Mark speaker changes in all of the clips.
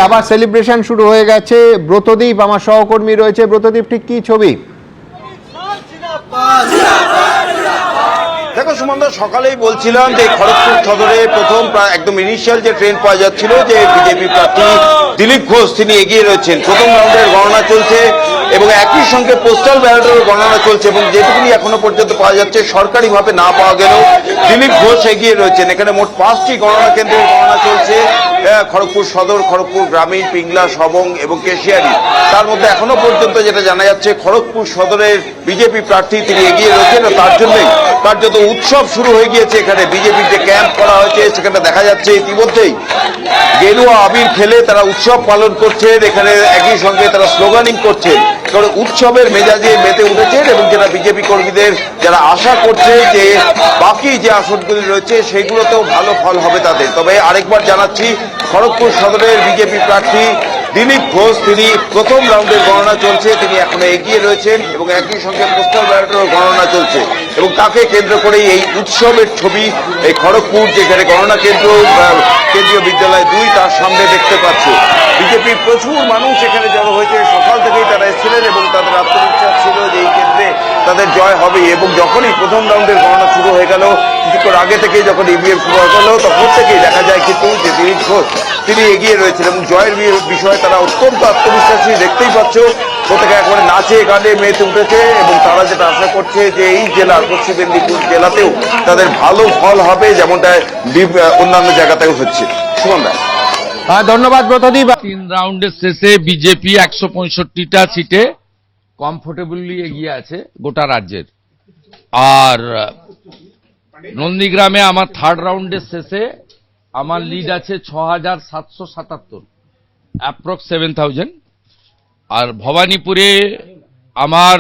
Speaker 1: আবার সেলিব্রেশন শুরু হয়ে গেছে। ব্রতদীপ আমার সহকর্মী রয়েছে। ব্রতদীপ, ঠিক কি ছবি?
Speaker 2: দেখো সুমন্ত, সকালেই বলছিলাম যে খড়গপুর সদরে প্রথম একদম ইনিশিয়াল যে ট্রেন পাওয়া যাচ্ছিল যে বিজেপি প্রার্থী দিলীপ ঘোষ তিনি এগিয়ে রয়েছেন। প্রথম রাউন্ডের গণনা চলছে এবং একই সঙ্গে পোস্টাল ব্যালটের গণনা চলছে এবং যেটুকুনি এখনো পর্যন্ত পাওয়া যাচ্ছে সরকারিভাবে না পাওয়া গেলেও দিলীপ ঘোষ এগিয়ে রয়েছেন। এখানে মোট 5টি গণনা কেন্দ্রের গণনা চলছে, খড়গপুর সদর, খড়গপুর গ্রামীণ, পিংলা, সবং এবং কেশিয়ারি। তার মধ্যে এখনো পর্যন্ত যেটা জানা যাচ্ছে খড়গপুর সদরের বিজেপি প্রার্থী তিনি এগিয়ে রয়েছেন। তার জন্যই কার্যত উৎসব শুরু হয়ে গিয়েছে। এখানে বিজেপির যে ক্যাম্প করা হয়েছে সেখানে দেখা যাচ্ছে ইতিমধ্যেই গেরুয়া আবির খেলে তারা উৎসব পালন করছেন। এখানে একই সঙ্গে তারা স্লোগানিং করছেন, কারণ উৎসবের মেজাজে মেতে উঠেছেন এবং যারা বিজেপি কর্মীদের যারা আশা করছে যে বাকি যে আসনগুলি রয়েছে সেগুলোতেও ভালো ফল হবে তাদের। তবে আরেকবার জানাচ্ছি, খড়গপুর সদরের বিজেপি প্রার্থী দিলীপ ঘোষ তিনি প্রথম রাউন্ডের গণনা চলছে, তিনি এখনো এগিয়ে রয়েছেন এবং একই সঙ্গে পোস্টাল ব্যালটেরও গণনা চলছে এবং তাকে কেন্দ্র করেই এই উৎসবের ছবি এই খড়গপুর যেখানে গণনা কেন্দ্র কেন্দ্রীয় বিদ্যালয় 2 তার সামনে দেখতে পাচ্ছ। বিজেপির প্রচুর মানুষ এখানে জড়ো হয়েছে, সকাল থেকেই তারা এসেছিলেন এবং তাদের আত্মবিশ্বাস ছিল যে এই কেন্দ্রে তাদের জয় হবে। এবং যখনই প্রথম রাউন্ডের গণনা শুরু হয়ে গেল, কিছুক্ষণ আগে থেকেই যখন ইভিএম শুরু হয়ে গেল, তখন থেকেই দেখা যায় কিন্তু যে দিলীপ ঘোষ তিনি এগিয়ে রয়েছেন এবং জয়ের বিষয়ে তারা অত্যন্ত আত্মবিশ্বাসী। দেখতেই পাচ্ছ প্রত্যেকে একবারে নাচে গানে মেতে উঠেছে এবং তারা যেটা আশা করছে যে এই জেলার পশ্চিম মেদিনীপুর জেলাতেও তাদের ভালো ফল হবে, যেমনটা অন্যান্য জায়গাতেও হচ্ছে। সুমন,
Speaker 1: ধন্যবাদ ব্রতদীপ।
Speaker 3: 3 রাউন্ডের শেষে বিজেপি 165টা সিটে কমফোর্টেবলি এগিয়ে আছে গোটা রাজ্যের। আর নন্দীগ্রামে আমার 3rd রাউন্ডের শেষে আমার লিড আছে 6777, অ্যাপ্রক্স 7000। আর ভবানীপুরে আমার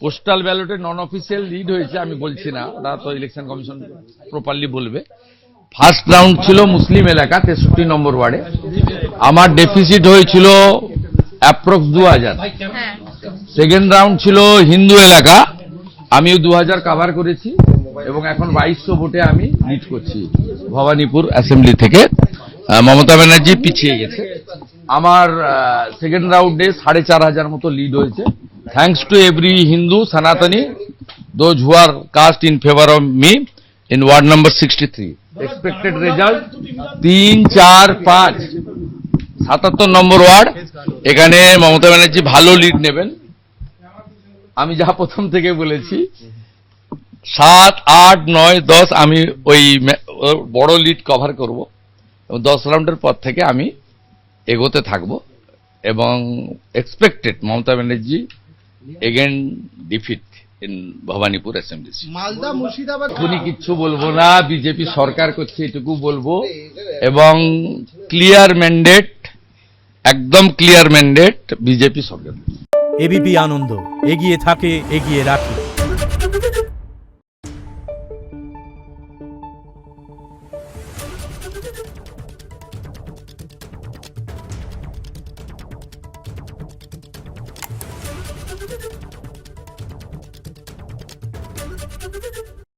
Speaker 3: পোস্টাল ব্যালটে নন অফিসিয়াল লিড হয়েছে, আমি বলছি না, ওটা তো ইলেকশন কমিশন প্রপারলি বলবে। ফার্স্ট রাউন্ড ছিল মুসলিম এলাকা 63 নম্বর ওয়ার্ডে, আমার ডেফিসিট হয়েছিল অ্যাপ্রক্স 2000। সেকেন্ড রাউন্ড ছিল হিন্দু এলাকা, আমিও 2000 কাভার করেছি এবং এখন 2200 ভোটে আমি লিড করছি ভবানীপুর অ্যাসেম্বলি থেকে। মমতা ব্যানার্জি পিছিয়ে গেছে। আমার সেকেন্ড রাউন্ডে 4500 মতো লিড হয়েছে, thanks to every Hindu Sanatani those who are cast in favour of me in ward number 63। Expected result 3, 4, 5, 77 number ward. এখানে মমতা ব্যানার্জি ভালো লিড নেবেন। আমি যা প্রথম থেকে বলেছি 7, 8, 9, 10 আমি ওই বড় লিড কভার করব এবং 10 রাউন্ডের পর থেকে আমি এগোতে থাকব এবং expected Mamata Banerjee again defeat in Bhabanipur assembly.
Speaker 4: Malda, Murshidabad
Speaker 3: উনি কিচ্ছু বলবো না, বিজেপি সরকার করছে এটুকু বলবো এবং ক্লিয়ার ম্যান্ডেট, একদম ক্লিয়ার ম্যান্ডেট বিজেপি সরকার।
Speaker 5: এবিপি আনন্দ, এগিয়ে থাকে, এগিয়ে রাখে।